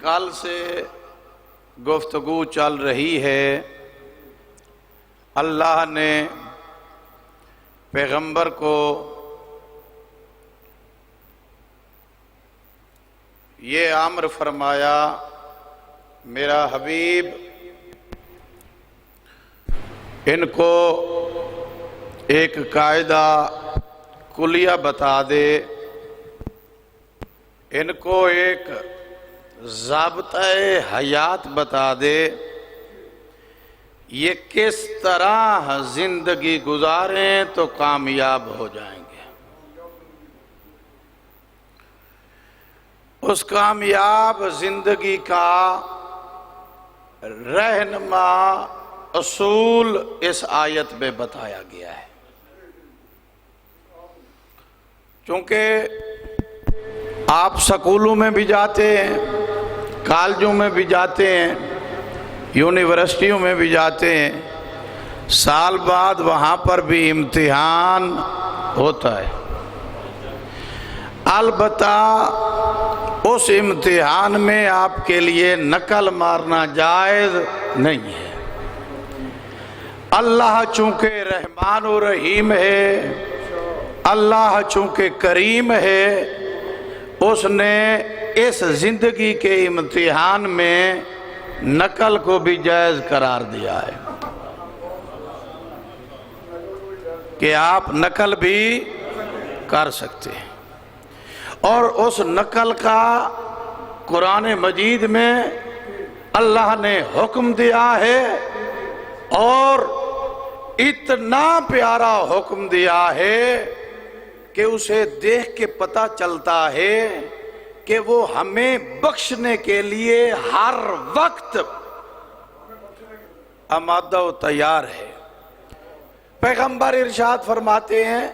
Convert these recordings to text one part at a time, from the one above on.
کل سے گفتگو چل رہی ہے، اللہ نے پیغمبر کو یہ امر فرمایا، میرا حبیب ان کو ایک قاعدہ کلیہ بتا دے، ان کو ایک ضابطہ حیات بتا دے، یہ کس طرح زندگی گزاریں تو کامیاب ہو جائیں گے۔ اس کامیاب زندگی کا رہنما اصول اس آیت میں بتایا گیا ہے۔ چونکہ آپ سکولوں میں بھی جاتے ہیں، کالجوں میں بھی جاتے ہیں، یونیورسٹیوں میں بھی جاتے ہیں، سال بعد وہاں پر بھی امتحان ہوتا ہے۔ البتہ اس امتحان میں آپ کے لیے نقل مارنا جائز نہیں ہے۔ اللہ چونکہ رحمان و رحیم ہے، اللہ چونکہ کریم ہے، اس نے اس زندگی کے امتحان میں نقل کو بھی جائز قرار دیا ہے کہ آپ نقل بھی کر سکتے ہیں۔ اور اس نقل کا قرآن مجید میں اللہ نے حکم دیا ہے، اور اتنا پیارا حکم دیا ہے کہ اسے دیکھ کے پتہ چلتا ہے کہ وہ ہمیں بخشنے کے لیے ہر وقت آمادہ و تیار ہے۔ پیغمبر ارشاد فرماتے ہیں،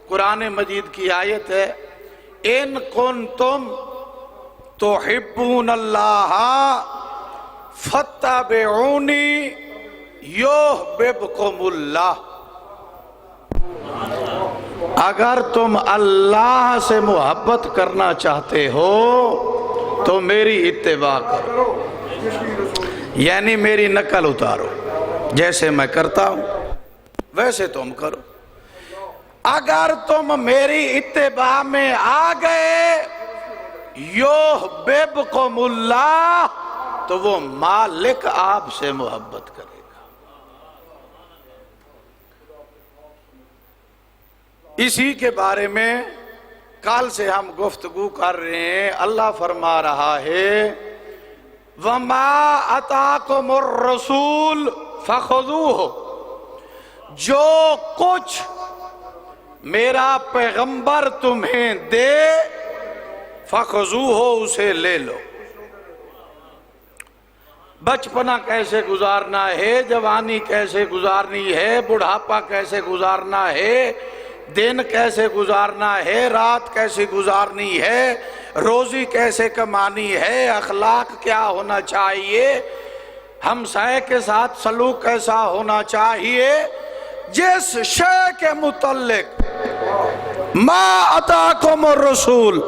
قرآن مجید کی آیت ہے، ان کنتم تحبون اللہ فاتبعونی یحببکم اللہ۔ اگر تم اللہ سے محبت کرنا چاہتے ہو تو میری اتباع کرو، یعنی میری نقل اتارو، جیسے میں کرتا ہوں ویسے تم کرو۔ اگر تم میری اتباع میں آ گئے، یحببکم اللہ، تو وہ مالک آپ سے محبت کرے گا۔ اسی کے بارے میں کل سے ہم گفتگو کر رہے ہیں۔ اللہ فرما رہا ہے، وَمَا أَتَاكُمُ الرَّسُولُ فَخُذُوهُ، جو کچھ میرا پیغمبر تمہیں دے، فَخُذُوهُ، اسے لے لو۔ بچپنا کیسے گزارنا ہے، جوانی کیسے گزارنی ہے، بڑھاپا کیسے گزارنا ہے، دن کیسے گزارنا ہے، رات کیسے گزارنی ہے، روزی کیسے کمانی ہے، اخلاق کیا ہونا چاہیے، ہمسائے کے ساتھ سلوک کیسا ہونا چاہیے، جس شے کے متعلق ما اتاکم الرسول،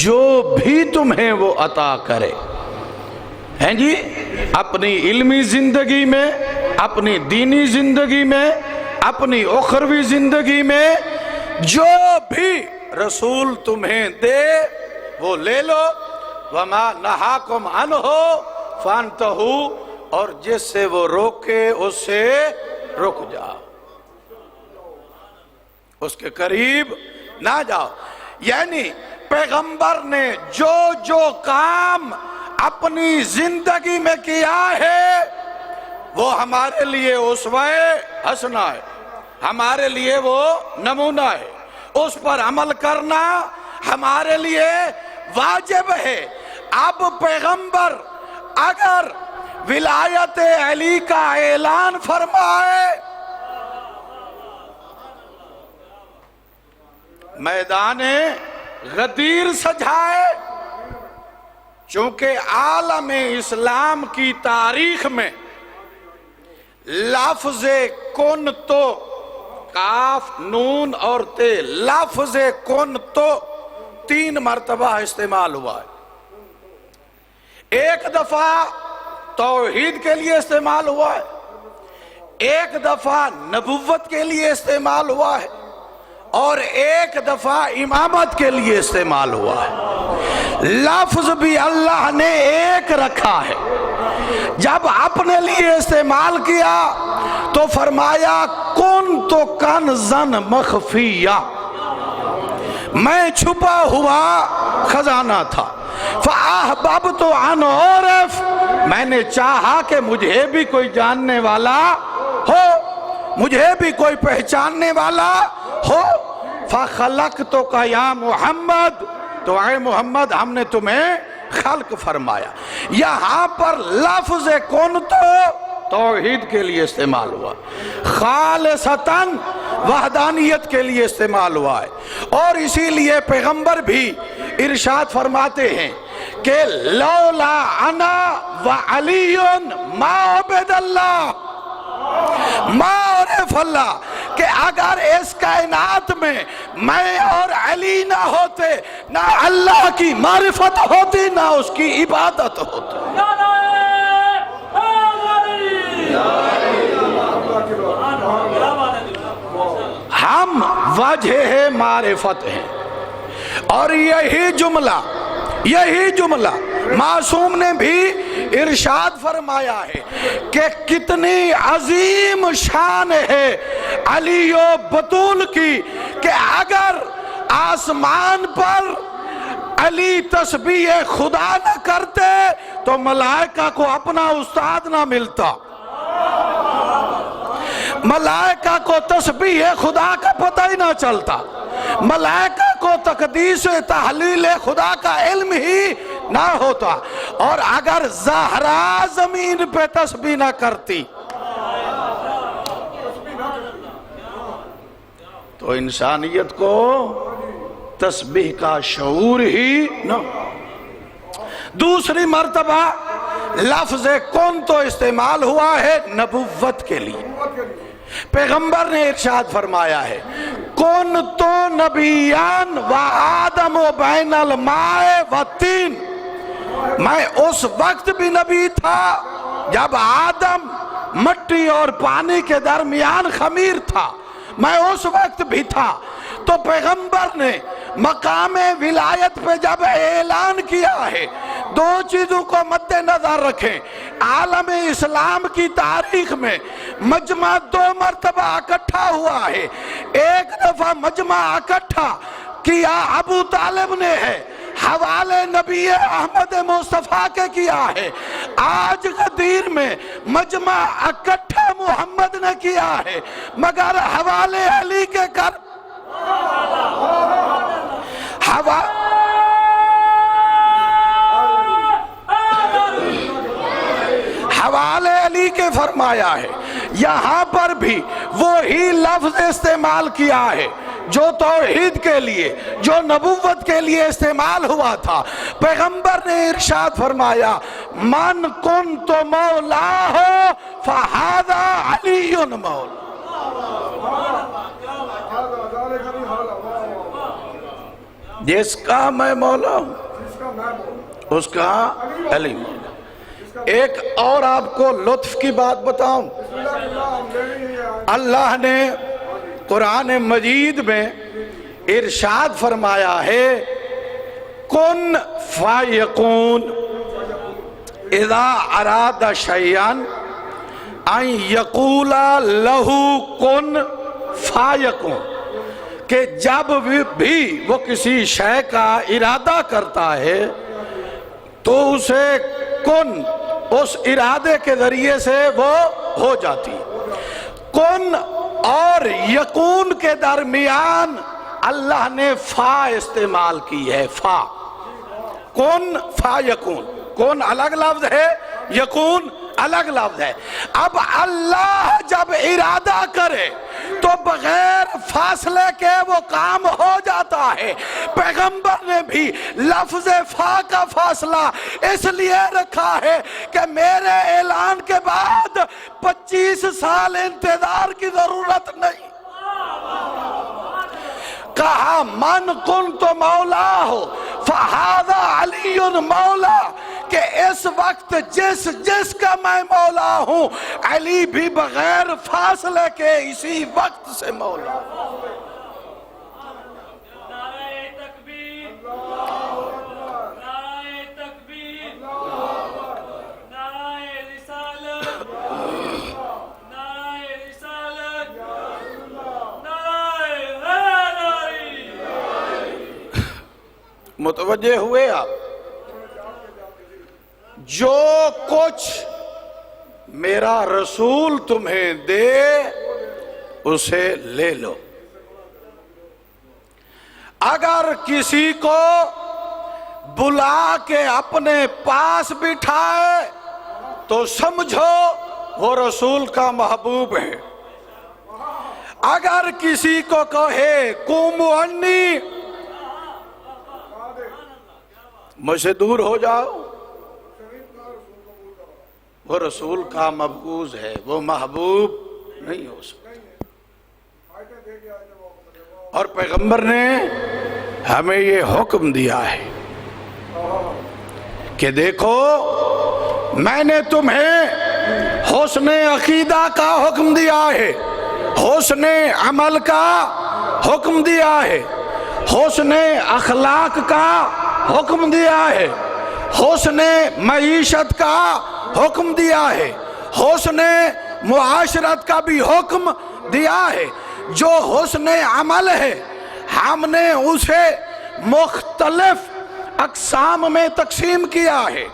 جو بھی تمہیں وہ عطا کرے، ہیں جی، اپنی علمی زندگی میں، اپنی دینی زندگی میں، اپنی اخروی زندگی میں جو بھی رسول تمہیں دے وہ لے لو۔ وما نہاکم عنہ فانتہوا، اور جس سے وہ روکے اس سے رک جاؤ، اس کے قریب نہ جاؤ۔ یعنی پیغمبر نے جو جو کام اپنی زندگی میں کیا ہے وہ ہمارے لیے اسوہ حسنہ ہے، ہمارے لیے وہ نمونہ ہے، اس پر عمل کرنا ہمارے لیے واجب ہے۔ اب پیغمبر اگر ولایت علی کا اعلان فرمائے، میدان غدیر سجائے، چونکہ عالم اسلام کی تاریخ میں لفظ کن تو، کاف نون اور تے، لفظ کن تو 3 مرتبہ استعمال ہوا ہے۔ ایک دفعہ توحید کے لیے استعمال ہوا ہے، ایک دفعہ نبوت کے لیے استعمال ہوا ہے، اور ایک دفعہ امامت کے لیے استعمال ہوا ہے۔ لفظ بھی اللہ نے ایک رکھا ہے۔ جب اپنے لیے استعمال کیا تو فرمایا کن تو کنزن مخفیہ، میں چھپا ہوا خزانہ تھا، فاحببت ان اعرف، میں نے چاہا کہ مجھے بھی کوئی جاننے والا ہو، مجھے بھی کوئی پہچاننے والا ہو، فخلقتک یا محمد، تو اے محمد ہم نے تمہیں خلق فرمایا۔ یہاں پر لفظ کن تو توحید کے لیے استعمال ہوا، خالصتاً وحدانیت کے لیے استعمال ہوا ہے، اور اسی لیے پیغمبر بھی ارشاد فرماتے ہیں کہ لولا انا وعلی ما عبد اللہ ما عرف اللہ، کہ اگر اس کائنات میں اور علی نہ ہوتے، نہ اللہ کی معرفت ہوتی، نہ اس کی عبادت ہوتی۔ ہم وجہ معرفت ہیں، اور یہی جملہ معصوم نے بھی ارشاد فرمایا ہے کہ کتنی عظیم شان ہے علی و بطول کی، کہ اگر آسمان پر علی تسبیح خدا نہ کرتے تو ملائکہ کو اپنا استاد نہ ملتا، ملائکہ کو تسبیح خدا کا پتہ ہی نہ چلتا، ملائکہ کو تقدیس تحلیل خدا کا علم ہی نہ ہوتا، اور اگر زہرا زمین پہ تسبیح نہ کرتی تو انسانیت کو تسبیح کا شعور ہی نہ۔ دوسری مرتبہ لفظ کن تو استعمال ہوا ہے نبوت کے لیے۔ پیغمبر نے ارشاد فرمایا ہے کن تو نبیان و آدم و بین الماء و تین، میں اس وقت بھی نبی تھا جب آدم مٹی اور پانی کے درمیان خمیر تھا، میں اس وقت بھی تھا۔ تو پیغمبر نے مقام ولایت پہ جب اعلان کیا ہے، دو چیزوں کو مد نظر رکھیں، عالم اسلام کی تاریخ میں مجمع دو مرتبہ اکٹھا ہوا ہے۔ ایک دفعہ مجمع اکٹھا کیا ابو طالب نے ہے، حوالے نبی احمد مصطفیٰ کے کیا ہے۔ آج غدیر میں مجمع اکٹھا محمد نے کیا ہے، مگر حوالے علی کے کر حوالے علی کے فرمایا ہے۔ یہاں پر بھی وہی لفظ استعمال کیا ہے جو توحید کے لیے، جو نبوت کے لیے استعمال ہوا تھا۔ پیغمبر نے ارشاد فرمایا من کنت مولا ہو فہذا علی مولا، جس کا میں مولا ہوں اس کا علی مولا۔ ایک اور آپ کو لطف کی بات بتاؤں، اللہ نے قرآن مجید میں ارشاد فرمایا ہے کن فیکون، اذا اراد شیئا ان یقول لہو کن فیکون، کہ جب بھی وہ کسی شے کا ارادہ کرتا ہے تو اسے کن، اس ارادے کے ذریعے سے وہ ہو جاتی ہے۔ کن اور یکون کے درمیان اللہ نے فا استعمال کی ہے، فا، کن فا یکون، کن الگ لفظ ہے، یکون الگ لفظ ہے۔ اب اللہ جب ارادہ کرے تو بغیر فاصلے کے وہ کام ہو جاتا ہے۔ پیغمبر نے بھی لفظ فا کا فاصلہ اس لیے رکھا ہے کہ میرے اعلان کے بعد 25 سال انتظار کی ضرورت نہیں۔ کہا من کنت مولا ہو فہذا علی مولا، کہ اس وقت جس کا میں مولا ہوں، علی بھی بغیر فاصلے کے اسی وقت سے مولا ہوں۔ متوجہ ہوئے آپ؟ جو کچھ میرا رسول تمہیں دے اسے لے لو۔ اگر کسی کو بلا کے اپنے پاس بٹھائے تو سمجھو وہ رسول کا محبوب ہے۔ اگر کسی کو کہے قوموا عنی، مجھ سے دور ہو جاؤ، وہ رسول کا مبغوض ہے، وہ محبوب نہیں ہو سکتا۔ اور پیغمبر نے ہمیں یہ حکم دیا ہے کہ دیکھو میں نے تمہیں حسن عقیدہ کا حکم دیا ہے، حسن عمل کا حکم دیا ہے، حسن اخلاق کا حکم دیا ہے، حسن معیشت کا حکم دیا ہے، حسن معاشرت کا بھی حکم دیا ہے۔ جو حسن عمل ہے ہم نے اسے مختلف اقسام میں تقسیم کیا ہے۔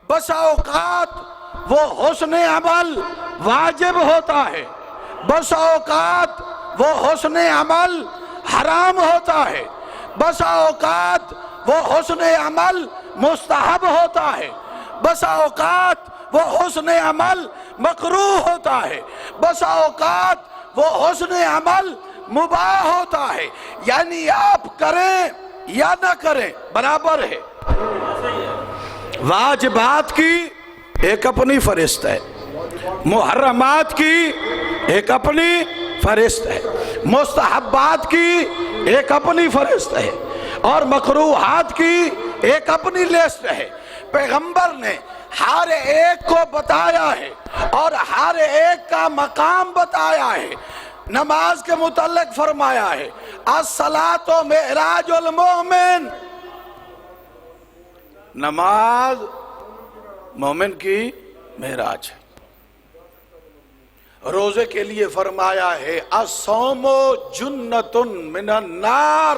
بسا اوقات وہ حسن عمل واجب ہوتا ہے، بسا اوقات وہ حسن عمل حرام ہوتا ہے، بسا اوقات وہ حسن عمل مستحب ہوتا ہے، بسا اوقات وہ حسن عمل مکروہ ہوتا ہے، بسا اوقات وہ حسن عمل مباح ہوتا ہے۔ یعنی آپ کریں یا نہ کریں برابر ہے۔ واجبات کی ایک اپنی فہرست ہے، محرمات کی ایک اپنی فہرست ہے، مستحبات کی ایک اپنی فہرست ہے، اور مکروہات کی ایک اپنی لسٹ ہے۔ پیغمبر نے ہر ایک کو بتایا ہے اور ہر ایک کا مقام بتایا ہے۔ نماز کے متعلق فرمایا ہے الصلاۃ معراج المومن، نماز مومن کی معراج ہے۔ روزے کے لیے فرمایا ہے الصوم جنۃ من النار،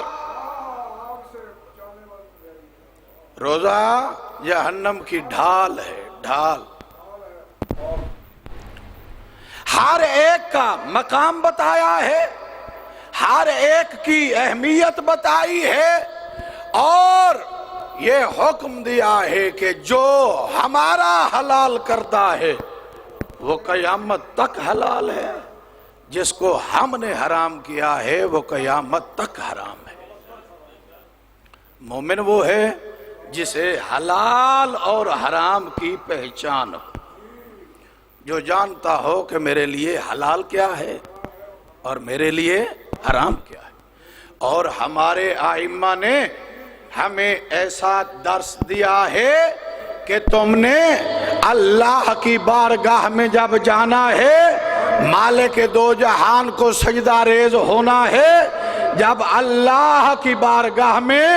روزہ جہنم کی ڈھال ہے، ڈھال۔ ہر ایک کا مقام بتایا ہے، ہر ایک کی اہمیت بتائی ہے، اور یہ حکم دیا ہے کہ جو ہمارا حلال کرتا ہے وہ قیامت تک حلال ہے، جس کو ہم نے حرام کیا ہے وہ قیامت تک حرام ہے۔ مومن وہ ہے جسے حلال اور حرام کی پہچان ہو، جو جانتا ہو کہ میرے لیے حلال کیا ہے اور میرے لیے حرام کیا ہے۔ اور ہمارے ائمہ نے ہمیں ایسا درس دیا ہے کہ تم نے اللہ کی بارگاہ میں جب جانا ہے، مالک دو جہان کو سجدہ ریز ہونا ہے، جب اللہ کی بارگاہ میں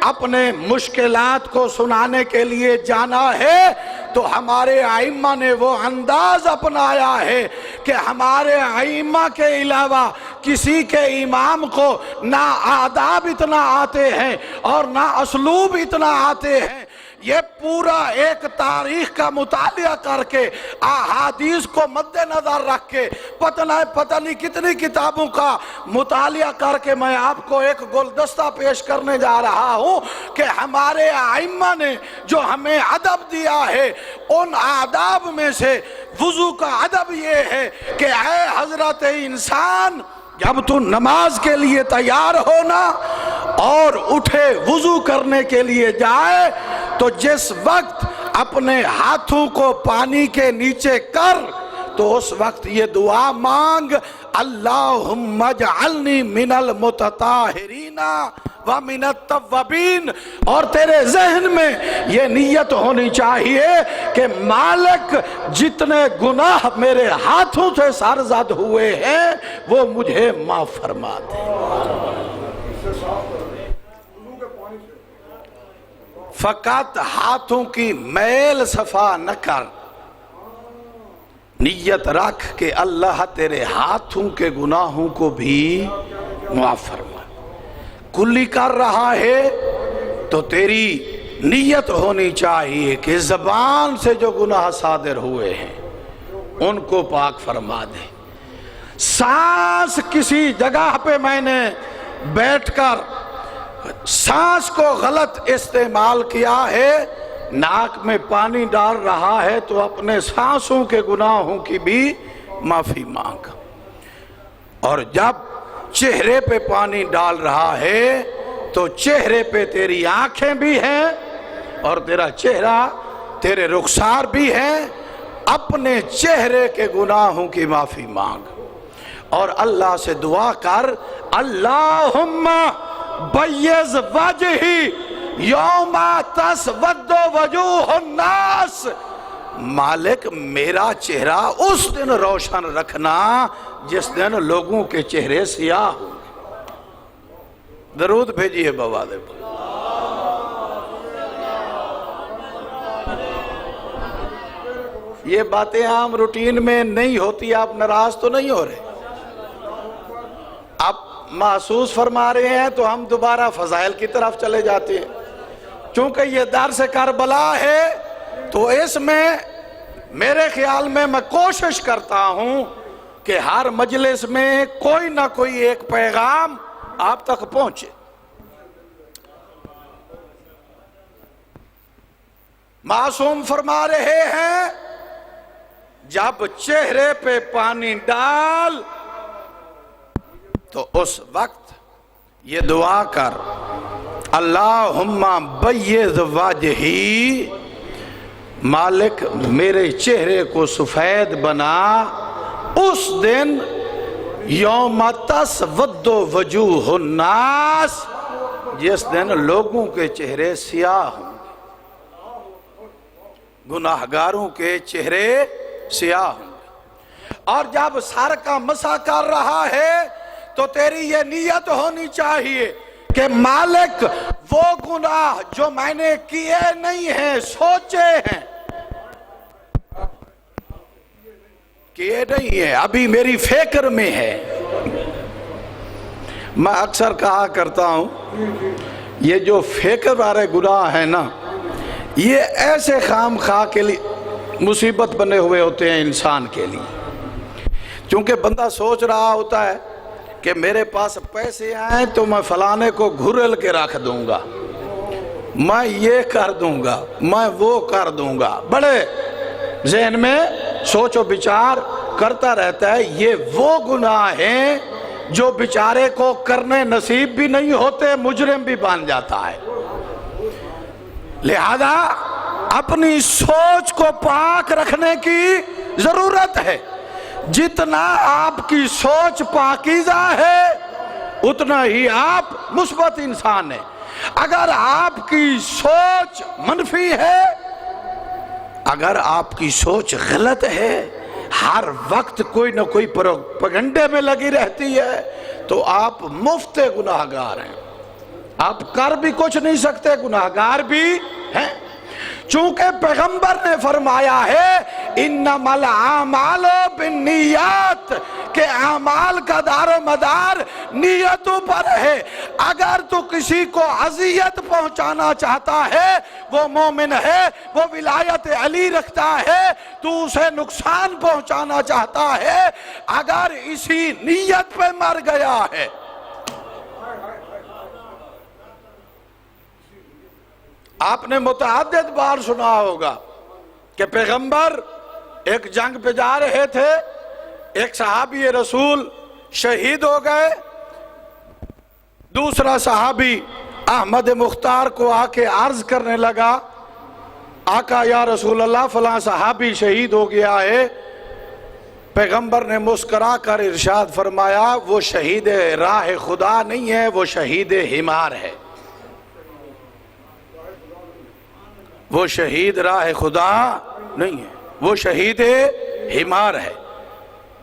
اپنے مشکلات کو سنانے کے لیے جانا ہے، تو ہمارے ائمہ نے وہ انداز اپنایا ہے کہ ہمارے ائمہ کے علاوہ کسی کے امام کو نہ آداب اتنا آتے ہیں اور نہ اسلوب اتنا آتے ہیں۔ یہ پورا ایک تاریخ کا مطالعہ کر کے، احادیث کو مد نظر رکھ کے، پتہ نہیں کتنی کتابوں کا مطالعہ کر کے میں آپ کو ایک گلدستہ پیش کرنے جا رہا ہوں کہ ہمارے ائمہ نے جو ہمیں ادب دیا ہے، ان آداب میں سے وضو کا ادب یہ ہے کہ اے حضرت انسان، جب تو نماز کے لیے تیار ہونا اور اٹھے وضو کرنے کے لیے جائے، تو جس وقت اپنے ہاتھوں کو پانی کے نیچے کر، تو اس وقت یہ دعا مانگ اللہم اجعلنی من المتطہرین ومن التوابین، اور تیرے ذہن میں یہ نیت ہونی چاہیے کہ مالک جتنے گناہ میرے ہاتھوں سے سرزد ہوئے ہیں وہ مجھے معاف فرما دے۔ فقط ہاتھوں کی میل صفا نہ کر، نیت رکھ کہ اللہ تیرے ہاتھوں کے گناہوں کو بھی معاف فرما۔ کلی کر رہا ہے تو تیری نیت ہونی چاہیے کہ زبان سے جو گناہ صادر ہوئے ہیں ان کو پاک فرما دے۔ سانس کسی جگہ پہ میں نے بیٹھ کر سانس کو غلط استعمال کیا ہے، ناک میں پانی ڈال رہا ہے تو اپنے سانسوں کے گناہوں کی بھی معافی مانگ۔ اور جب چہرے پہ پانی ڈال رہا ہے تو چہرے پہ تیری آنکھیں بھی ہیں اور تیرا چہرہ، تیرے رخسار بھی ہیں، اپنے چہرے کے گناہوں کی معافی مانگ اور اللہ سے دعا کر، اللہم بیض وجہی یوم تسود وجوہ الناس، مالک میرا چہرہ اس دن روشن رکھنا جس دن لوگوں کے چہرے سیاہ ہوں گے۔ درود بھیجیے بوالے پر۔ یہ باتیں عام روٹین میں نہیں ہوتی، آپ ناراض تو نہیں ہو رہے؟ آپ محسوس فرما رہے ہیں تو ہم دوبارہ فضائل کی طرف چلے جاتے ہیں۔ چونکہ یہ درس کربلا ہے تو اس میں میرے خیال میں کوشش کرتا ہوں کہ ہر مجلس میں کوئی نہ کوئی ایک پیغام آپ تک پہنچے۔ معصوم فرما رہے ہیں جب چہرے پہ پانی ڈال تو اس وقت یہ دعا کر، اللہم بیض وجہی، مالک میرے چہرے کو سفید بنا اس دن یوم تسود وجوہ الناس، جس دن لوگوں کے چہرے سیاہ ہوں، گناہگاروں کے چہرے سیاہ ہوں۔ اور جب سر کا مسح کر رہا ہے تو تیری یہ نیت ہونی چاہیے کہ مالک وہ گناہ جو میں نے کیے نہیں ہیں، سوچے ہیں، کیے نہیں ہیں، ابھی میری فکر میں ہے۔ میں اکثر کہا کرتا ہوں یہ جو فکر والے گناہ ہیں نا، یہ ایسے خام خواہ کے لیے مصیبت بنے ہوئے ہوتے ہیں انسان کے لیے، چونکہ بندہ سوچ رہا ہوتا ہے کہ میرے پاس پیسے آئیں تو میں فلانے کو گھرل کے رکھ دوں گا، میں یہ کر دوں گا، میں وہ کر دوں گا، بڑے ذہن میں سوچ و بچار کرتا رہتا ہے۔ یہ وہ گناہ ہیں جو بیچارے کو کرنے نصیب بھی نہیں ہوتے، مجرم بھی بن جاتا ہے۔ لہذا اپنی سوچ کو پاک رکھنے کی ضرورت ہے۔ جتنا آپ کی سوچ پاکیزہ ہے اتنا ہی آپ مثبت انسان ہیں۔ اگر آپ کی سوچ منفی ہے، اگر آپ کی سوچ غلط ہے، ہر وقت کوئی نہ کوئی پروپیگنڈے میں لگی رہتی ہے، تو آپ مفت گناہگار ہیں، آپ کر بھی کچھ نہیں سکتے، گناہگار بھی ہیں۔ چونکہ پیغمبر نے فرمایا ہے انما الاعمال بالنیات، کہ اعمال کا دار و مدار نیتوں پر ہے۔ اگر تو کسی کو اذیت پہنچانا چاہتا ہے، وہ مومن ہے، وہ ولایت علی رکھتا ہے، تو اسے نقصان پہنچانا چاہتا ہے، اگر اسی نیت پہ مر گیا ہے۔ آپ نے متعدد بار سنا ہوگا کہ پیغمبر ایک جنگ پہ جا رہے تھے، ایک صحابی رسول شہید ہو گئے، دوسرا صحابی احمد مختار کو آ کے عرض کرنے لگا، آقا یا رسول اللہ فلاں صحابی شہید ہو گیا ہے۔ پیغمبر نے مسکرا کر ارشاد فرمایا، وہ شہید راہ خدا نہیں ہے، وہ شہید حمار ہے۔ وہ شہید راہ خدا نہیں ہے، وہ شہید حمار ہے،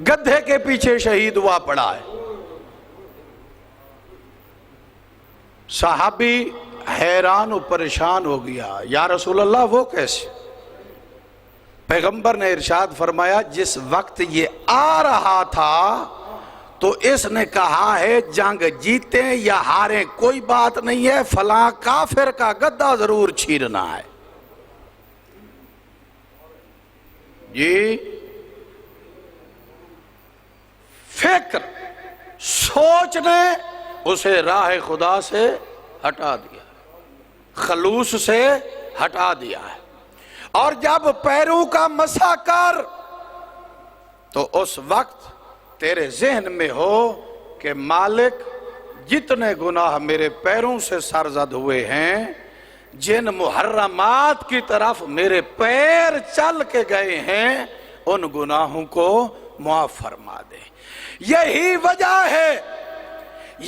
گدھے کے پیچھے شہید ہوا پڑا ہے۔ صحابی حیران و پریشان ہو گیا، یا رسول اللہ وہ کیسے؟ پیغمبر نے ارشاد فرمایا جس وقت یہ آ رہا تھا تو اس نے کہا ہے جنگ جیتیں یا ہاریں کوئی بات نہیں ہے، فلاں کافر کا گدھا ضرور چھیرنا ہے۔ جی فکر سوچ نے اسے راہ خدا سے ہٹا دیا، خلوص سے ہٹا دیا ہے۔ اور جب پیروں کا مسح کر تو اس وقت تیرے ذہن میں ہو کہ مالک جتنے گناہ میرے پیروں سے سرزد ہوئے ہیں، جن محرمات کی طرف میرے پیر چل کے گئے ہیں، ان گناہوں کو معاف فرما دے۔ یہی وجہ ہے،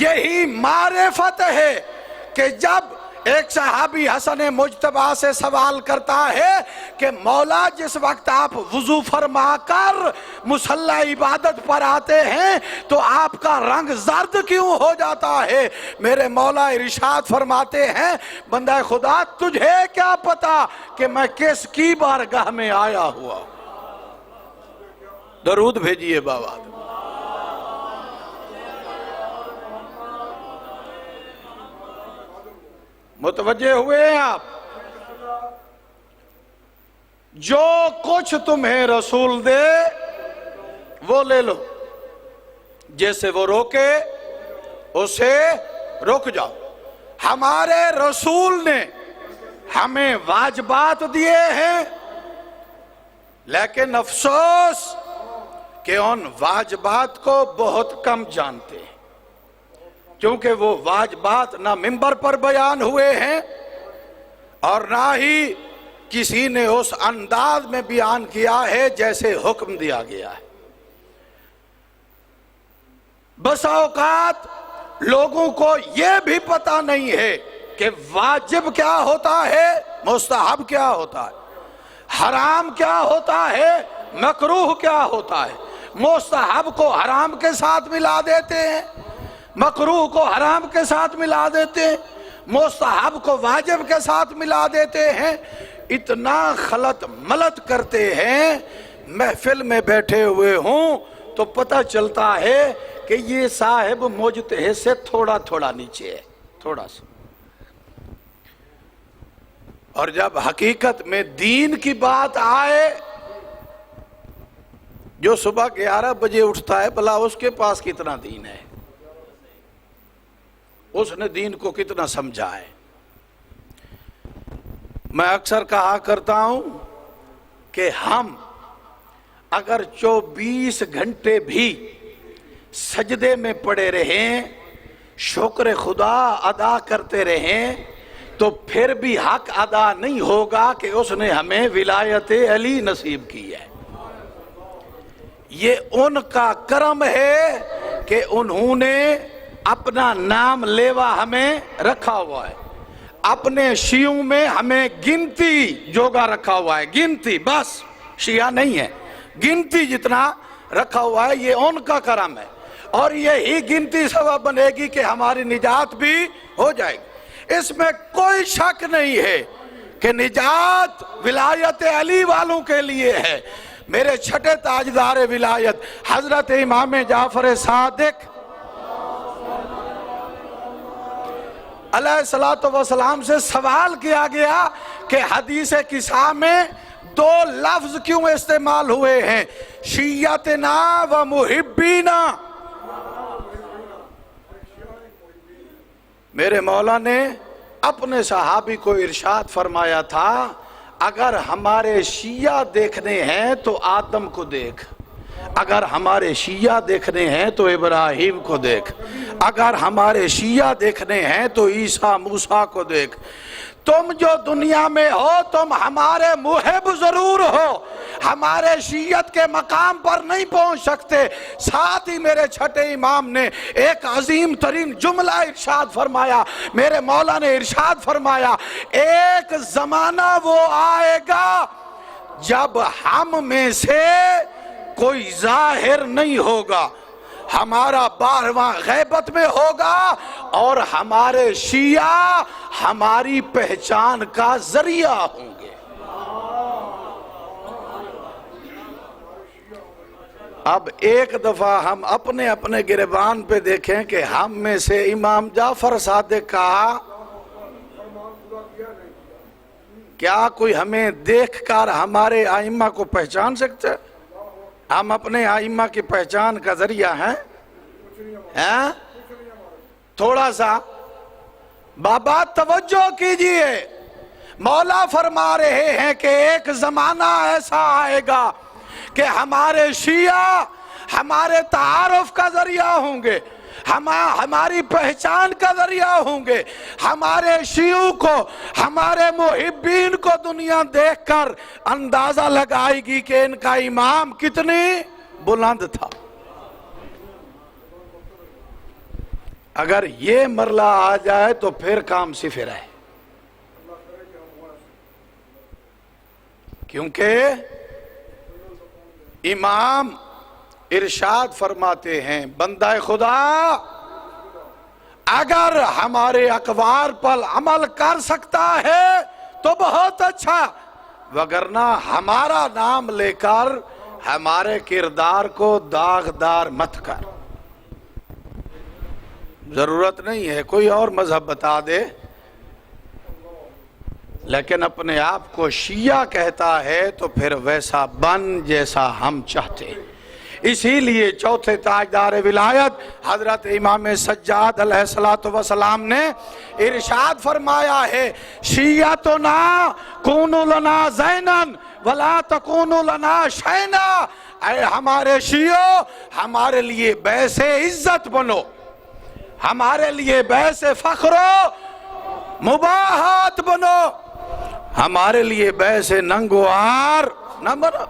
یہی معرفت ہے کہ جب ایک صحابی حسن مجتبیٰ سے سوال کرتا ہے کہ مولا جس وقت آپ وضو فرما کر مصلی عبادت پر آتے ہیں تو آپ کا رنگ زرد کیوں ہو جاتا ہے؟ میرے مولا ارشاد فرماتے ہیں بندہ خدا تجھے کیا پتا کہ میں کس کی بارگاہ میں آیا ہوا۔ درود بھیجئے بابا۔ متوجہ ہوئے ہیں آپ؟ جو کچھ تمہیں رسول دے وہ لے لو، جیسے وہ روکے اسے رک جاؤ۔ ہمارے رسول نے ہمیں واجبات دیے ہیں، لیکن افسوس کہ ان واجبات کو بہت کم جانتے ہیں، کیونکہ وہ واجبات نہ منبر پر بیان ہوئے ہیں اور نہ ہی کسی نے اس انداز میں بیان کیا ہے جیسے حکم دیا گیا ہے۔ بس اوقات لوگوں کو یہ بھی پتہ نہیں ہے کہ واجب کیا ہوتا ہے، مستحب کیا ہوتا ہے، حرام کیا ہوتا ہے، مکروہ کیا ہوتا ہے۔ مستحب کو حرام کے ساتھ ملا دیتے ہیں، مکروہ کو حرام کے ساتھ ملا دیتے ہیں، مستحب کو واجب کے ساتھ ملا دیتے ہیں۔ اتنا خلط ملط کرتے ہیں، محفل میں بیٹھے ہوئے ہوں تو پتہ چلتا ہے کہ یہ صاحب مجتہد سے تھوڑا تھوڑا نیچے ہے، تھوڑا سا۔ اور جب حقیقت میں دین کی بات آئے، جو صبح 11 بجے اٹھتا ہے بھلا اس کے پاس کتنا دین ہے، اس نے دین کو کتنا سمجھا ہے۔ میں اکثر کہا کرتا ہوں کہ ہم اگر 24 گھنٹے بھی سجدے میں پڑے رہیں، شکر خدا ادا کرتے رہیں، تو پھر بھی حق ادا نہیں ہوگا کہ اس نے ہمیں ولایت علی نصیب کی ہے۔ یہ ان کا کرم ہے کہ انہوں نے اپنا نام لیوا ہمیں رکھا ہوا ہے، اپنے شیعوں میں ہمیں گنتی جوگا رکھا ہوا ہے، گنتی بس، شیعہ نہیں ہے، گنتی جتنا رکھا ہوا ہے، یہ ان کا کرم ہے۔ اور یہی گنتی سبب بنے گی کہ ہماری نجات بھی ہو جائے گی۔ اس میں کوئی شک نہیں ہے کہ نجات ولایت علی والوں کے لیے ہے۔ میرے چھٹے تاجدار ولایت حضرت امام جعفر صادق علیہ السلام سے سوال کیا گیا کہ حدیث کسا میں 2 لفظ کیوں استعمال ہوئے ہیں، شیعتنا و محبینا۔ میرے مولا نے اپنے صحابی کو ارشاد فرمایا تھا اگر ہمارے شیعہ دیکھنے ہیں تو آدم کو دیکھ، اگر ہمارے شیعہ دیکھنے ہیں تو ابراہیم کو دیکھ، اگر ہمارے شیعہ دیکھنے ہیں تو عیسیٰ موسیٰ کو دیکھ۔ تم جو دنیا میں ہو تم ہمارے محب ضرور ہو، ہمارے شیعت کے مقام پر نہیں پہنچ سکتے۔ ساتھ ہی میرے چھٹے امام نے ایک عظیم ترین جملہ ارشاد فرمایا، میرے مولا نے ارشاد فرمایا، ایک زمانہ وہ آئے گا جب ہم میں سے کوئی ظاہر نہیں ہوگا، ہمارا 12واں غیبت میں ہوگا اور ہمارے شیعہ ہماری پہچان کا ذریعہ ہوں گے۔ اب ایک دفعہ ہم اپنے اپنے گریبان پہ دیکھیں کہ ہم میں سے امام جعفر صادق کا کیا کوئی ہمیں دیکھ کر ہمارے ائمہ کو پہچان سکتے؟ ہم اپنے ائمہ کی پہچان کا ذریعہ ہیں؟ تھوڑا سا بابا توجہ کیجئے، مولا فرما رہے ہیں کہ ایک زمانہ ایسا آئے گا کہ ہمارے شیعہ ہمارے تعارف کا ذریعہ ہوں گے، ہماری پہچان کا ذریعہ ہوں گے، ہمارے شیعوں کو، ہمارے محبین کو دنیا دیکھ کر اندازہ لگائے گی کہ ان کا امام کتنی بلند تھا۔ اگر یہ مرحلہ آ جائے تو پھر کام صفر ہے، کیونکہ امام ارشاد فرماتے ہیں بندہ خدا اگر ہمارے اقوال پر عمل کر سکتا ہے تو بہت اچھا، وگرنہ ہمارا نام لے کر ہمارے کردار کو داغدار مت کر۔ ضرورت نہیں ہے کوئی اور مذہب بتا دے، لیکن اپنے آپ کو شیعہ کہتا ہے تو پھر ویسا بن جیسا ہم چاہتے ہیں۔ اسی لیے چوتھے تاجدار ولایت حضرت امام سجاد علیہ السلام نے ارشاد فرمایا ہے، شیعتنا کونوا لنا زینا ولا تکونوا لنا شینا، اے ہمارے شیعو ہمارے لیے باعث عزت بنو، ہمارے لیے باعث فخر و مباحات بنو، ہمارے لیے باعث ننگ و عار نہ بنو۔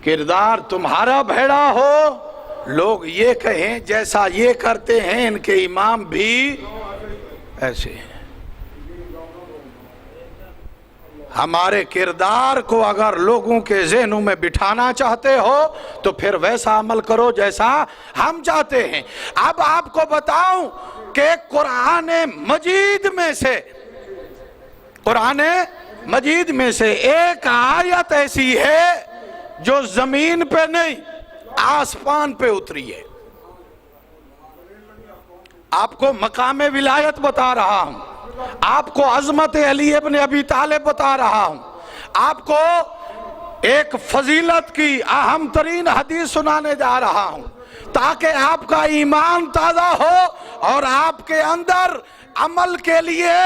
کردار تمہارا بھیڑا ہو، لوگ یہ کہیں جیسا یہ کرتے ہیں ان کے امام بھی ایسے ہیں۔ ہمارے کردار کو اگر لوگوں کے ذہنوں میں بٹھانا چاہتے ہو تو پھر ویسا عمل کرو جیسا ہم چاہتے ہیں۔ اب آپ کو بتاؤں کہ قرآن مجید میں سے ایک آیت ایسی ہے جو زمین پہ نہیں آسمان پہ اتری ہے۔ آپ کو مقام ولایت بتا رہا ہوں، آپ کو عظمت علی ابن ابی طالب بتا رہا ہوں، آپ کو ایک فضیلت کی اہم ترین حدیث سنانے جا رہا ہوں تاکہ آپ کا ایمان تازہ ہو اور آپ کے اندر عمل کے لیے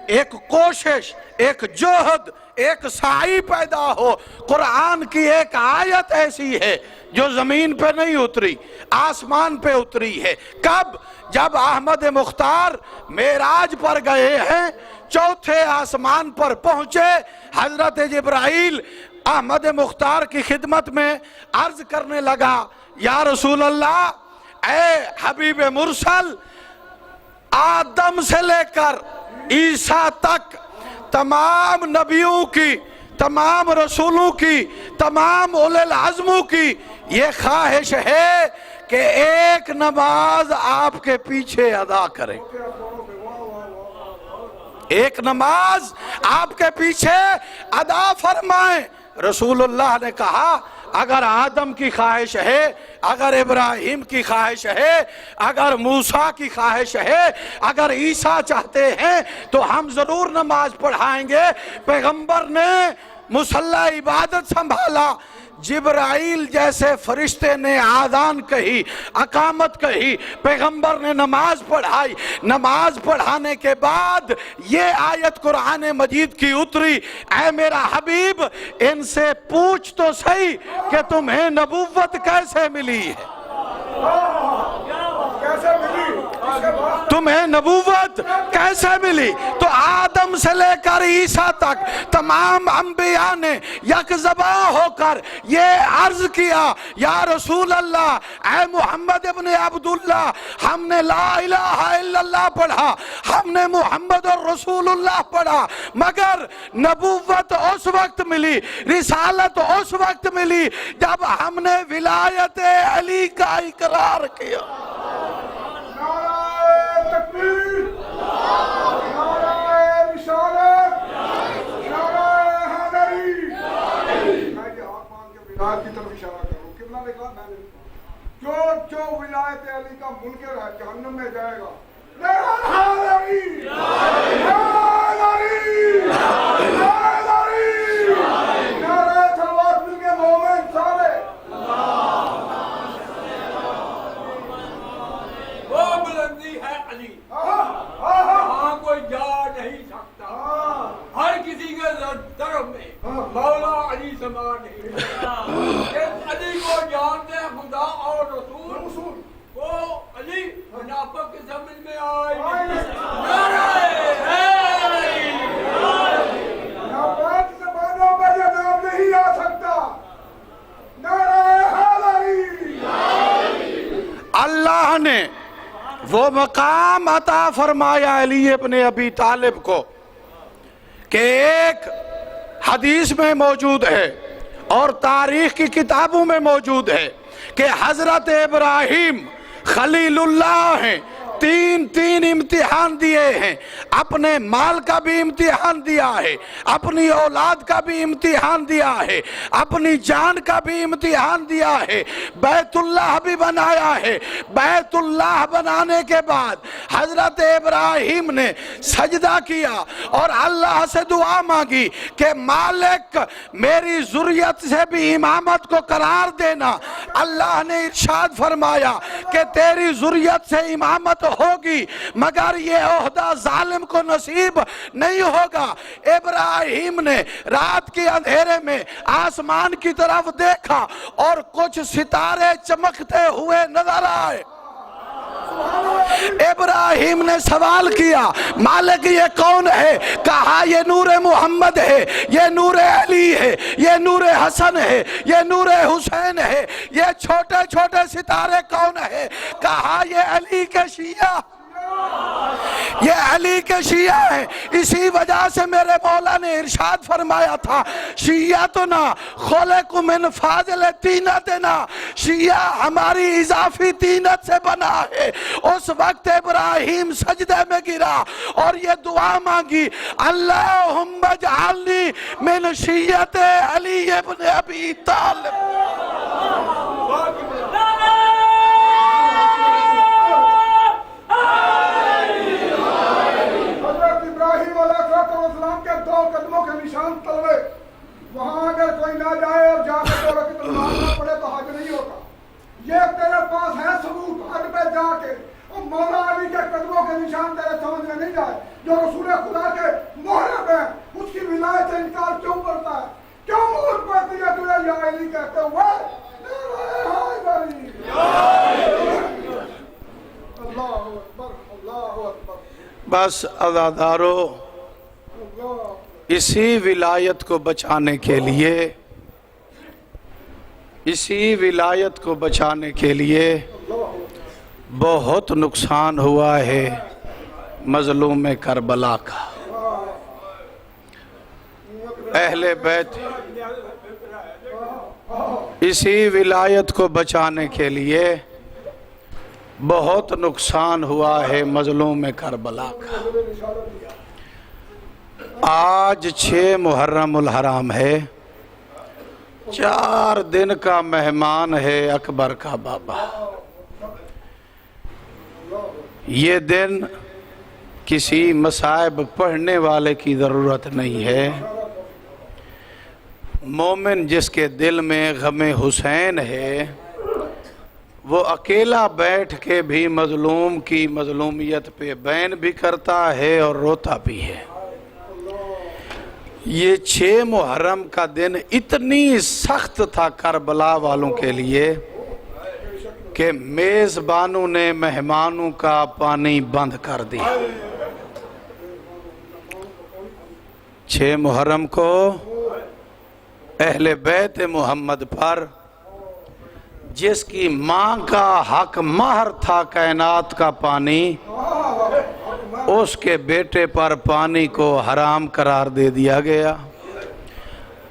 ایک کوشش، ایک جہد، ایک سعی پیدا ہو۔ قرآن کی ایک آیت ایسی ہے جو زمین پہ نہیں اتری، آسمان پہ اتری ہے۔ کب؟ جب احمد مختار معراج پر گئے ہیں، چوتھے آسمان پر پہنچے، حضرت جبرائیل احمد مختار کی خدمت میں عرض کرنے لگا، یا رسول اللہ، اے حبیب مرسل، آدم سے لے کر عیسیٰ تک تمام نبیوں کی، تمام رسولوں کی، تمام اولی العزموں کی یہ خواہش ہے کہ ایک نماز آپ کے پیچھے ادا کریں، ایک نماز آپ کے پیچھے ادا فرمائیں۔ رسول اللہ نے کہا اگر آدم کی خواہش ہے، اگر ابراہیم کی خواہش ہے، اگر موسیٰ کی خواہش ہے، اگر عیسیٰ چاہتے ہیں تو ہم ضرور نماز پڑھائیں گے۔ پیغمبر نے مصلی عبادت سنبھالا، جبرائیل جیسے فرشتے نے آذان کہی، اقامت کہی، پیغمبر نے نماز پڑھائی۔ نماز پڑھانے کے بعد یہ آیت قرآن مجید کی اتری، اے میرا حبیب ان سے پوچھ تو صحیح کہ تمہیں نبوت کیسے ملی ہے، تمہیں نبوت کیسے ملی؟ تو آدم آدم سے لے کر عیسیٰ تک تمام انبیاء نے یک زبان ہو کر یہ عرض کیا یا رسول اللہ اے محمد ابن عبداللہ ہم نے لا الہ الا اللہ پڑھا ہم نے محمد رسول اللہ پڑھا مگر نبوت اس وقت ملی رسالت اس وقت ملی جب ہم نے ولایت علی کا اقرار کیا نعرہ تکبیر نعرہ رسالت نعرہ حیدری میں یہ ہاتھ مان کے ولایت کی طرف اشارہ کروں قبلہ نے کہا میں نے جو ولایت علی کا منکر ہے جہنم میں جائے گا نعرہ حیدری نعرہ علی نعرہ علی نعرہ تلوار مل کے مومن سارے وہ بلندی ہے علی وہاں کوئی جا نہیں سکتا ہر کسی کے طرف میں مولا علی سما نہیں کہ علی کو جانتے ہیں خدا اور رسول وہ علی منافق کے سمجھ میں آئے پانچ زبانوں میں یہ نام نہیں آ سکتا نعرہ حیدری اللہ نے وہ مقام عطا فرمایا علی ابن ابی طالب کو کہ ایک حدیث میں موجود ہے اور تاریخ کی کتابوں میں موجود ہے کہ حضرت ابراہیم خلیل اللہ ہیں تین امتحان دیے ہیں اپنے مال کا بھی امتحان دیا ہے اپنی اولاد کا بھی امتحان دیا ہے اپنی جان کا بھی امتحان دیا ہے بیت اللہ بھی بنایا ہے بیت اللہ بنانے کے بعد حضرت ابراہیم نے سجدہ کیا اور اللہ سے دعا مانگی کہ مالک میری ذریت سے بھی امامت کو قرار دینا اللہ نے ارشاد فرمایا کہ تیری ذریت سے امامت ہوگی مگر یہ عہدہ ظالم کو نصیب نہیں ہوگا ابراہیم نے رات کے اندھیرے میں آسمان کی طرف دیکھا اور کچھ ستارے چمکتے ہوئے نظر آئے ابراہیم نے سوال کیا مالک یہ کون ہے کہا یہ نور محمد ہے یہ نور علی ہے یہ نور حسن ہے یہ نور حسین ہے یہ چھوٹے چھوٹے ستارے کون ہے کہا یہ علی کے شیعہ یہ علی کے شیعہ ہیں اسی وجہ سے میرے مولا نے ارشاد فرمایا تھا شیعتنا خلق من فاضل طینتنا شیعہ ہماری اضافی طینت سے بنا ہے اس وقت ابراہیم سجدے میں گرا اور یہ دعا مانگی اللہم اجعلنی من شیعت علی ابن ابی طالب کے دو قدموں کے نشان تلوے وہاں اگر کوئی نہ جائے اور جا کے دو رکعت نماز نہ پڑھے تو حج نہیں ہوتا یہ تیرے پاس ہے ثبوت حج پہ جا کے اور مولا علی کے قدموں کے نشان تیرے سمجھ میں نہیں جائے جو رسول خدا کے محرم ہے اس کی ولایت سے انکار کیوں کرتا ہے کیوں مہر پڑتی ہے تجھے یا علی کہتے ہوئے اللہ اکبر اللہ اکبر بس عزادارو اسی ولایت کو بچانے کے لیے اسی ولایت کو بچانے کے لیے بہت نقصان ہوا ہے مظلوم کربلا کا اہل بیت اسی ولایت کو بچانے کے لیے بہت نقصان ہوا ہے مظلوم کربلا کا آج 6 محرم الحرام ہے 4 دن کا مہمان ہے اکبر کا بابا یہ دن کسی مصائب پڑھنے والے کی ضرورت نہیں ہے مومن جس کے دل میں غم حسین ہے وہ اکیلا بیٹھ کے بھی مظلوم کی مظلومیت پہ بین بھی کرتا ہے اور روتا بھی ہے یہ 6 محرم کا دن اتنی سخت تھا کربلا والوں کے لیے کہ میزبانوں نے مہمانوں کا پانی بند کر دیا 6 محرم کو اہل بیت محمد پر جس کی ماں کا حق مہر تھا کائنات کا پانی، اس کے بیٹے پر پانی کو حرام قرار دے دیا گیا۔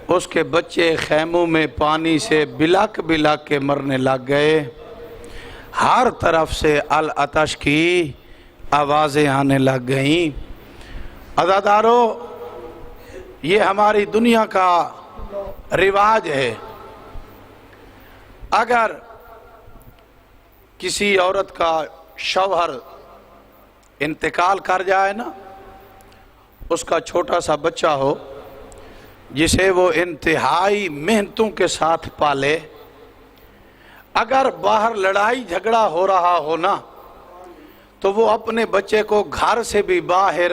اس کے بچے خیموں میں پانی سے بلک بلک کے مرنے لگ گئے۔ ہر طرف سے العطش کی آوازیں آنے لگ گئیں۔ عزادارو، یہ ہماری دنیا کا رواج ہے۔ اگر کسی عورت کا شوہر انتقال کر جائے نا، اس کا چھوٹا سا بچہ ہو جسے وہ انتہائی محنتوں کے ساتھ پالے، اگر باہر لڑائی جھگڑا ہو رہا ہو نا تو وہ اپنے بچے کو گھر سے بھی باہر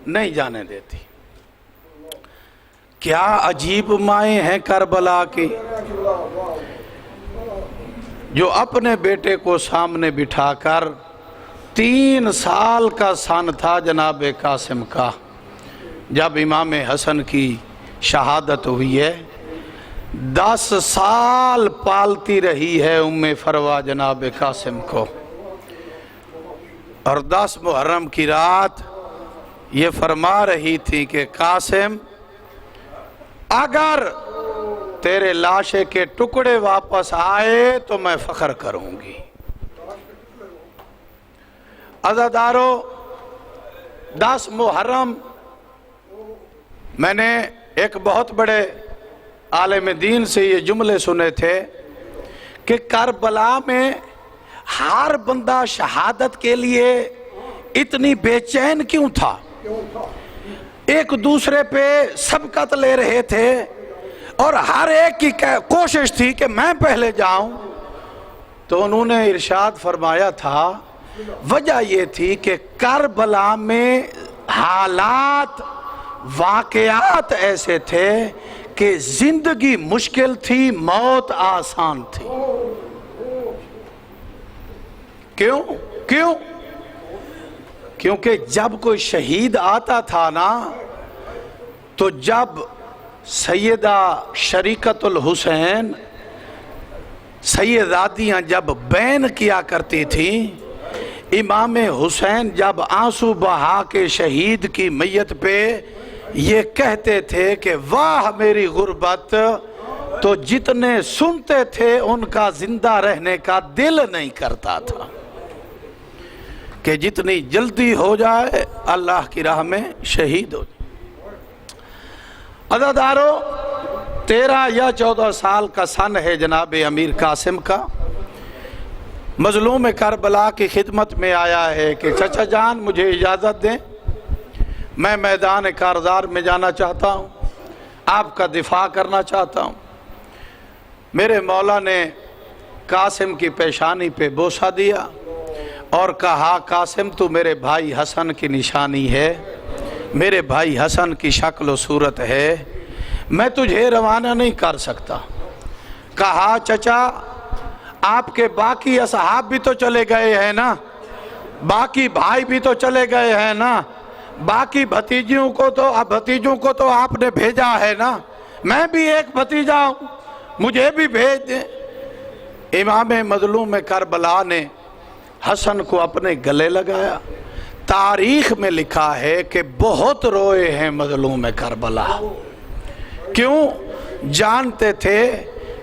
نہیں جانے دیتی۔ کیا عجیب مائیں ہیں کربلا کی، جو اپنے بیٹے کو سامنے بٹھا کر 3 سال کا سن تھا جناب قاسم کا جب امام حسن کی شہادت ہوئی ہے، 10 سال پالتی رہی ہے ام فروا جناب قاسم کو، اور 10 محرم کی رات یہ فرما رہی تھی کہ قاسم، اگر تیرے لاشے کے ٹکڑے واپس آئے تو میں فخر کروں گی۔ عزادارو، 10 محرم میں نے ایک بہت بڑے عالم دین سے یہ جملے سنے تھے کہ کربلا میں ہر بندہ شہادت کے لیے اتنی بے چین کیوں تھا؟ ایک دوسرے پہ سبقت لے رہے تھے اور ہر ایک کی کوشش تھی کہ میں پہلے جاؤں۔ تو انہوں نے ارشاد فرمایا تھا، وجہ یہ تھی کہ کربلا میں حالات، واقعات ایسے تھے کہ زندگی مشکل تھی، موت آسان تھی۔ کیوں؟ کیونکہ جب کوئی شہید آتا تھا نا، تو جب سیدہ شریکت الحسین سیدادیاں جب بین کیا کرتی تھیں، امام حسین جب آنسو بہا کے شہید کی میت پہ یہ کہتے تھے کہ واہ میری غربت، تو جتنے سنتے تھے ان کا زندہ رہنے کا دل نہیں کرتا تھا کہ جتنی جلدی ہو جائے اللہ کی راہ میں شہید ہو جائے۔ عزادارو، 13 یا 14 سال کا سن ہے جناب امیر قاسم کا، مظلوم کربلا کی خدمت میں آیا ہے کہ چچا جان مجھے اجازت دیں، میں میدان کارزار میں جانا چاہتا ہوں، آپ کا دفاع کرنا چاہتا ہوں۔ میرے مولا نے قاسم کی پیشانی پہ بوسہ دیا اور کہا، قاسم تو میرے بھائی حسن کی نشانی ہے، میرے بھائی حسن کی شکل و صورت ہے، میں تجھے روانہ نہیں کر سکتا۔ کہا، چچا آپ کے باقی اصحاب بھی تو چلے گئے ہیں نا، باقی بھائی بھی تو چلے گئے ہیں نا، باقی بھتیجوں کو تو آپ نے بھیجا ہے نا، میں بھی ایک بھتیجا ہوں، مجھے بھی بھیج دیں۔ امام مظلوم کربلا نے حسن کو اپنے گلے لگایا۔ تاریخ میں لکھا ہے کہ بہت روئے ہیں مظلوم کربلا۔ کیوں؟ جانتے تھے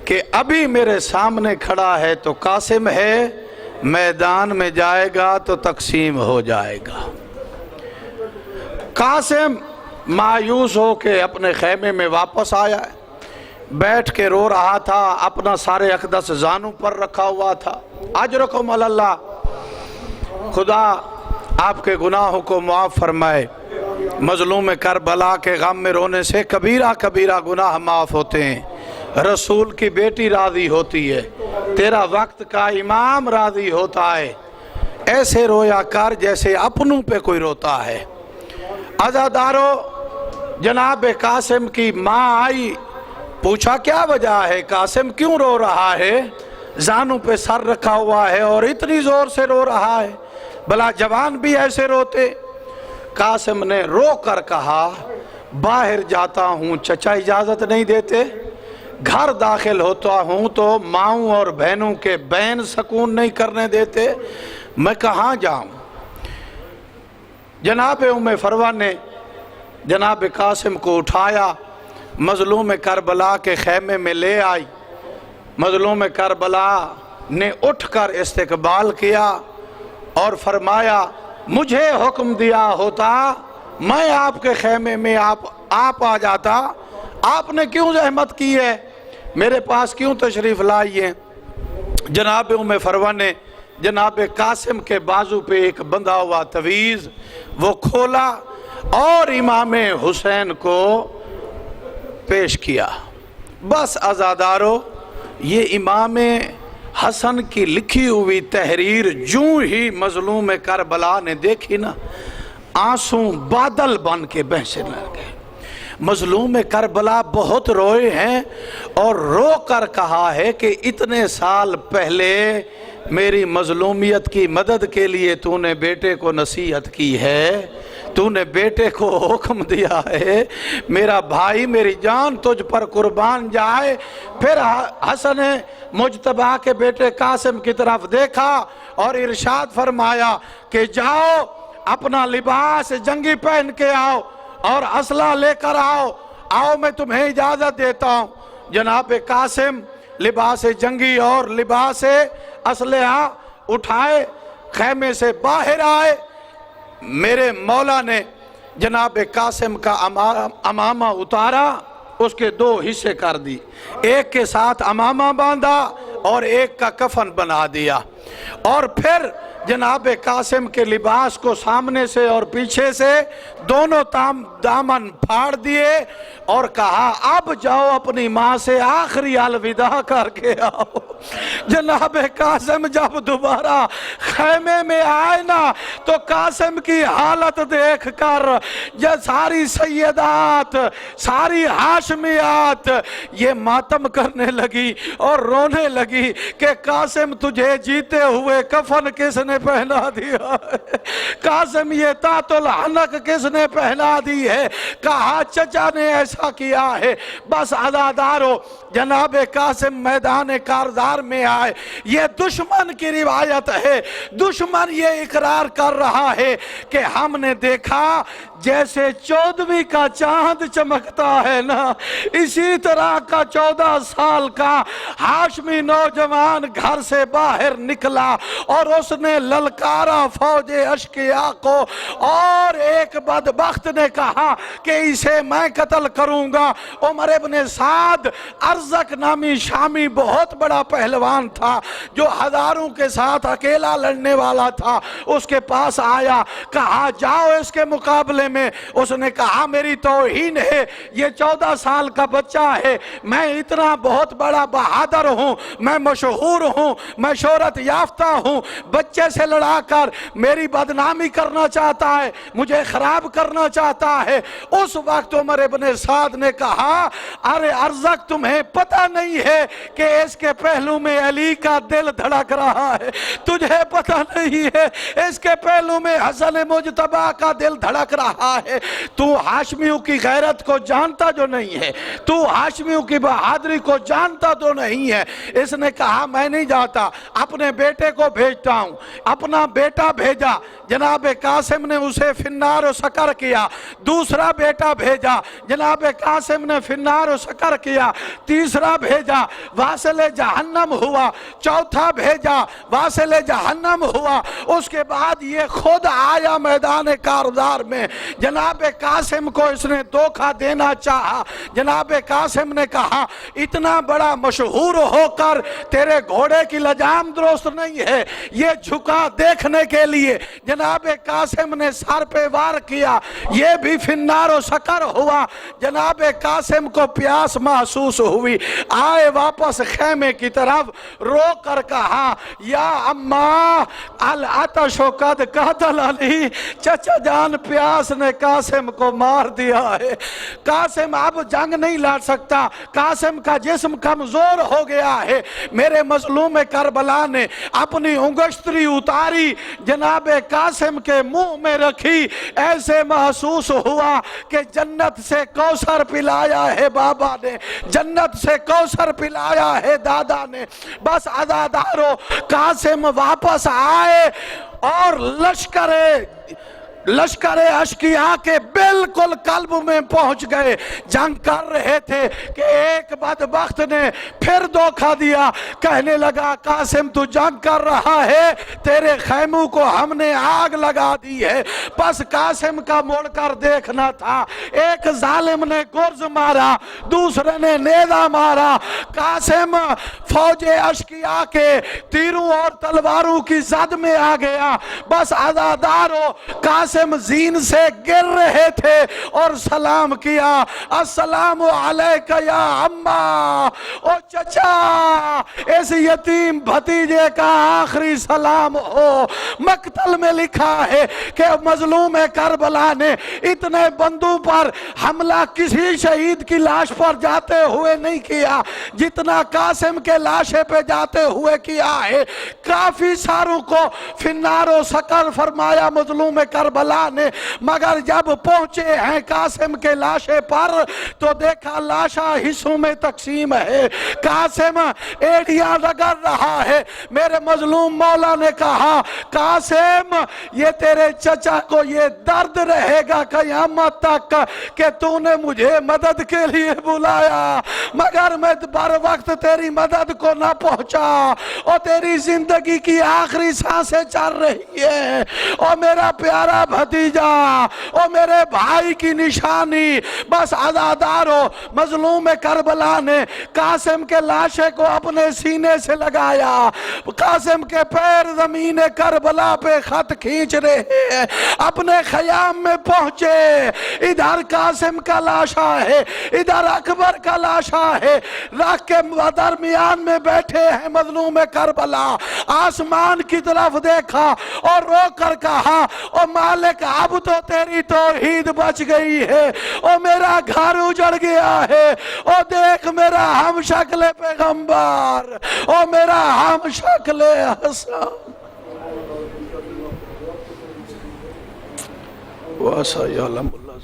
کہ ابھی میرے سامنے کھڑا ہے تو قاسم ہے، میدان میں جائے گا تو تقسیم ہو جائے گا۔ قاسم مایوس ہو کے اپنے خیمے میں واپس آیا ہے، بیٹھ کے رو رہا تھا، اپنا سارے اقدس زانوں پر رکھا ہوا تھا۔ اجرکم اللہ، خدا آپ کے گناہوں کو معاف فرمائے۔ مظلوم کربلا کے غم میں رونے سے کبیرہ کبیرہ گناہ معاف ہوتے ہیں، رسول کی بیٹی راضی ہوتی ہے، تیرا وقت کا امام راضی ہوتا ہے، ایسے رویا کر جیسے اپنوں پہ کوئی روتا ہے۔ عزادارو، جناب قاسم کی ماں آئی، پوچھا کیا وجہ ہے، قاسم کیوں رو رہا ہے، زانوں پہ سر رکھا ہوا ہے اور اتنی زور سے رو رہا ہے، بھلا جوان بھی ایسے روتے؟ قاسم نے رو کر کہا، باہر جاتا ہوں چچا اجازت نہیں دیتے، گھر داخل ہوتا ہوں تو ماؤں اور بہنوں کے بہن سکون نہیں کرنے دیتے، میں کہاں جاؤں؟ جناب ام فروہ نے جناب قاسم کو اٹھایا، مظلوم کربلا کے خیمے میں لے آئی۔ مظلوم کربلا نے اٹھ کر استقبال کیا اور فرمایا مجھے حکم دیا ہوتا میں آپ کے خیمے میں آپ آ جاتا، آپ نے کیوں زحمت کی ہے، میرے پاس کیوں تشریف لائی ہے؟ جناب ام فروہ نے جناب قاسم کے بازو پہ ایک بندھا ہوا تویز وہ کھولا اور امام حسین کو پیش کیا۔ بس عزادارو، یہ امام حسن کی لکھی ہوئی تحریر جوں ہی مظلوم کربلا نے دیکھی نا، آنسوں بادل بن کے بہنے لگے۔ مظلوم کربلا بہت روئے ہیں اور رو کر کہا ہے کہ اتنے سال پہلے میری مظلومیت کی مدد کے لیے تو نے بیٹے کو نصیحت کی ہے، تو نے بیٹے کو حکم دیا ہے، میرا بھائی میری جان تجھ پر قربان جائے۔ پھر حسن مجتبیٰ کے بیٹے قاسم کی طرف دیکھا اور ارشاد فرمایا کہ جاؤ اپنا لباس جنگی پہن کے آؤ اور اسلحہ لے کر آؤ میں تمہیں اجازت دیتا ہوں۔ جناب قاسم لباس جنگی اور لباس اسلحہ اٹھائے خیمے سے باہر آئے۔ میرے مولا نے جناب قاسم کا امامہ اتارا، اس کے دو حصے کر دی، ایک کے ساتھ امامہ باندھا اور ایک کا کفن بنا دیا، اور پھر جناب قاسم کے لباس کو سامنے سے اور پیچھے سے دونوں دامن پھاڑ دیے اور کہا اب جاؤ اپنی ماں سے آخری الوداع کر کے آؤ۔ جناب قاسم جب دوبارہ خیمے میں آئے نا تو قاسم کی حالت دیکھ کر یہ ساری سیدات، ساری ہاشمیات یہ ماتم کرنے لگی اور رونے لگی کہ قاسم تجھے جیتے ہوئے کفن کس نے پہنا دیا ہے؟ قاسم یہ تاۃ الحنک کس نے پہنا دی ہے؟ کہا چچا نے ایسا کیا ہے۔ بس عزادارو، جناب قاسم میدان کارزار میں آئے، یہ دشمن کی روایت ہے، دشمن یہ اقرار کر رہا ہے کہ ہم نے دیکھا جیسے 14ویں کا چاند چمکتا ہے نا، اسی طرح کا 14 سال کا ہاشمی نوجوان گھر سے باہر نکلا اور اس نے للکارا فوج اشقیاء کو، اور ایک بدبخت نے کہا کہ اسے میں قتل کروں گا۔ عمر ابن سعد ارزق نامی شامی بہت بڑا پہلوان تھا جو ہزاروں کے ساتھ اکیلا لڑنے والا تھا، اس کے پاس آیا، کہا جاؤ اس کے مقابلے میں۔ اس نے کہا میری توہین ہے، یہ 14 سال کا بچہ ہے، میں اتنا بہت بڑا بہادر ہوں، میں مشہور ہوں، میں شہرت یافتہ ہوں، بچے سے لڑا کر میری بدنامی کرنا چاہتا ہے، مجھے خراب کرنا چاہتا ہے۔ اس وقت عمر ابن سعد نے کہا ارے ارزق تمہیں پتہ نہیں ہے کہ اس کے پہلو میں علی کا دل دھڑک رہا ہے، تجھے پتہ نہیں ہے اس کے پہلو میں حسن مجتبیٰ کا دل دھڑک رہا ہے، تو ہاشمیوں کی غیرت کو جانتا جو نہیں ہے، تو ہاشمیوں کی بہادری کو جانتا تو نہیں ہے۔ اس نے کہا میں نہیں جاتا، اپنے بیٹے کو بھیجتا ہوں۔ اپنا بیٹا بھیجا، جناب قاسم نے اسے فنار و سکر کیا۔ دوسرا بیٹا بھیجا، جناب قاسم نے فنار و سکر کیا۔ تیسرا بھیجا، واصل جہنم ہوا۔ چوتھا بھیجا، واصل جہنم ہوا۔ اس کے بعد یہ خود آیا میدان کارزار میں۔ جناب قاسم کو اس نے دھوکہ دینا چاہا۔ جناب قاسم نے کہا اتنا بڑا مشہور ہو کر تیرے گھوڑے کی لجام درست نہیں ہے، یہ جھکا دیکھنے کے لیے۔ جناب قاسم نے سر پہ وار کیا، یہ بھی فنار و سکر ہوا۔ جناب قاسم کو پیاس محسوس ہوئی، آئے واپس خیمے کی طرف۔ طرف رو کر کہا یا اماں العطش قد قتل علی، چچا جان پیاس نے قاسم کو مار دیا ہے، قاسم اب جنگ نہیں لڑ سکتا، قاسم کا جسم کمزور ہو گیا ہے۔ میرے مظلوم کربلا نے اپنی انگشتری اتاری، جناب قاسم کے منہ میں رکھی، ایسے محسوس ہوا کہ جنت سے کوثر پلایا ہے بابا نے، جنت سے کوثر پلایا ہے دادا نے۔ بس عزادارو قاسم واپس آئے اور لشکر اشقیاء کے بالکل قلب میں پہنچ گئے، جنگ کر رہے تھے کہ ایک بدبخت نے پھر دھوکہ دیا، کہنے لگا قاسم تو جنگ کر رہا ہے، تیرے خیموں کو ہم نے آگ لگا دی ہے۔ بس قاسم کا مڑ کر دیکھنا تھا، ایک ظالم نے گرز مارا، دوسرے نے نیزہ مارا، قاسم فوج اشقیاء کے تیروں اور تلواروں کی زد میں آ گیا۔ بس عزادارو قاسم زین سے گر رہے تھے اور سلام کیا، السلام علیکہ یا اماں، او چچا اس یتیم بھتیجے کا آخری سلام ہو۔ مقتل میں لکھا ہے کہ مظلوم کربلا نے اتنے بندوں پر حملہ کسی شہید کی لاش پر جاتے ہوئے نہیں کیا جتنا قاسم کے لاشے پہ جاتے ہوئے کیا ہے۔ کافی ساروں کو فنار و سقر فرمایا مظلوم کربلا نے، مگر جب پہنچے ہیں قاسم کے لاشے پر تو دیکھا لاشا حصوں میں تقسیم ہے، قاسم ایڑیاں رگڑ رہا ہے۔ میرے مظلوم مولا نے کہا قاسم یہ تیرے چچا کو یہ درد رہے گا قیامت تک کہ تو نے مجھے مدد کے لیے بلایا، مگر میں بر وقت تیری مدد کو نہ پہنچا، اور تیری زندگی کی آخری سانسیں چل رہی ہے، اور میرا پیارا بھتیجا اور میرے بھائی کی نشانی۔ بس عزادارو مظلوم کربلا نے قاسم کے لاشے کو اپنے سینے سے لگایا، قاسم کے پیر زمین کربلا پہ خط کھینچ رہے ہیں، اپنے خیام میں پہنچے، ادھر قاسم کا لاشا ہے، ادھر اکبر کا لاشا ہے، رکھ کے درمیان میں بیٹھے ہیں مظلوم کربلا۔ آسمان کی طرف دیکھا اور رو کر کہا او مالک اب تو تیری توحید بچ گئی ہے، او میرا گھر اجڑ گیا ہے، او دیکھ میرا ہم شکل پیغمبر، او میرا ہم شکل حسن۔ وَاسَيَعْلَمُ اللَّهُ